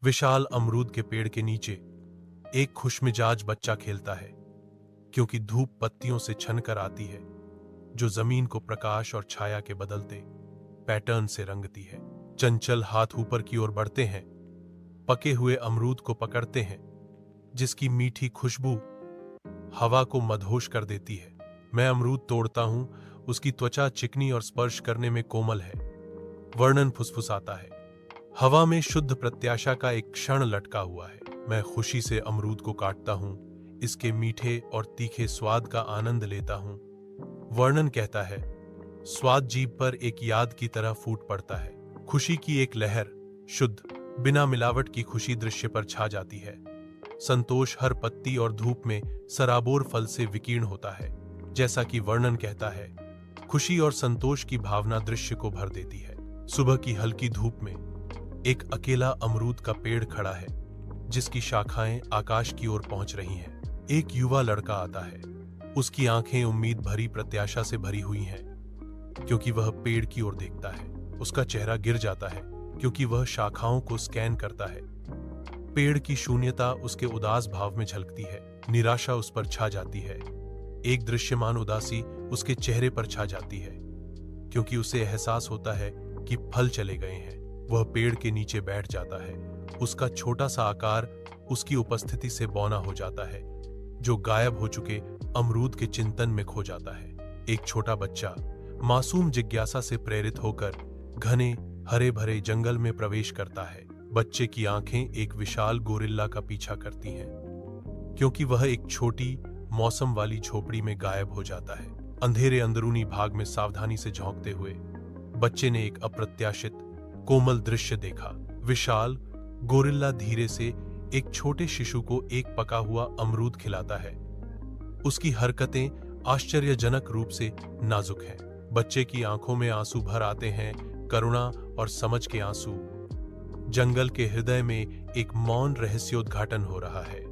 विशाल अमरूद के पेड़ के नीचे एक खुशमिजाज बच्चा खेलता है, क्योंकि धूप पत्तियों से छनकर आती है, जो जमीन को प्रकाश और छाया के बदलते पैटर्न से रंगती है। चंचल हाथ ऊपर की ओर बढ़ते हैं, पके हुए अमरूद को पकड़ते हैं, जिसकी मीठी खुशबू हवा को मदहोश कर देती है। मैं अमरूद तोड़ता हूं, उसकी त्वचा चिकनी और स्पर्श करने में कोमल है। वर्णन फुसफुसाता है। हवा में शुद्ध प्रत्याशा का एक क्षण लटका हुआ है। मैं खुशी से अमरूद को काटता हूं, इसके मीठे और तीखे स्वाद का आनंद लेता हूं। वर्णन कहता है, स्वाद जीभ पर एक याद की तरह फूट पड़ता है। खुशी की एक लहर, शुद्ध, बिना मिलावट की खुशी दृश्य पर छा जाती है। संतोष हर पत्ती और धूप में सराबोर फल से विकीर्ण होता है। जैसा कि वर्णन कहता है, खुशी और संतोष की भावना दृश्य को भर देती है। सुबह की हल्की धूप में एक अकेला अमरूद का पेड़ खड़ा है, जिसकी शाखाएं आकाश की ओर पहुंच रही हैं। एक युवा लड़का आता है। उसकी आंखें उम्मीद भरी प्रत्याशा से भरी हुई हैं, क्योंकि वह पेड़ की ओर देखता है। उसका चेहरा गिर जाता है, क्योंकि वह शाखाओं को स्कैन करता है। पेड़ की शून्यता उसके उदास भाव में झलकती है। निराशा उस पर छा जाती है। एक दृश्यमान उदासी उसके चेहरे पर छा जाती है, क्योंकि उसे एहसास होता है कि फल चले गए हैं। वह पेड़ के नीचे बैठ जाता है। उसका छोटा सा आकार उसकी उपस्थिति से बौना हो जाता है, जो गायब हो चुके अमरूद के चिंतन में खो जाता है। एक छोटा बच्चा मासूम जिज्ञासा से प्रेरित होकर घने हरे भरे जंगल में प्रवेश करता है। बच्चे की आंखें एक विशाल गोरिल्ला का पीछा करती हैं, क्योंकि वह एक छोटी मौसम वाली झोपड़ी में गायब हो जाता है। अंधेरे अंदरूनी भाग में सावधानी से झांकते हुए बच्चे ने एक अप्रत्याशित कोमल दृश्य देखा। विशाल गोरिल्ला धीरे से एक छोटे शिशु को एक पका हुआ अमरूद खिलाता है। उसकी हरकतें आश्चर्यजनक रूप से नाजुक हैं। बच्चे की आंखों में आंसू भर आते हैं, करुणा और समझ के आंसू। जंगल के हृदय में एक मौन रहस्योद्घाटन हो रहा है।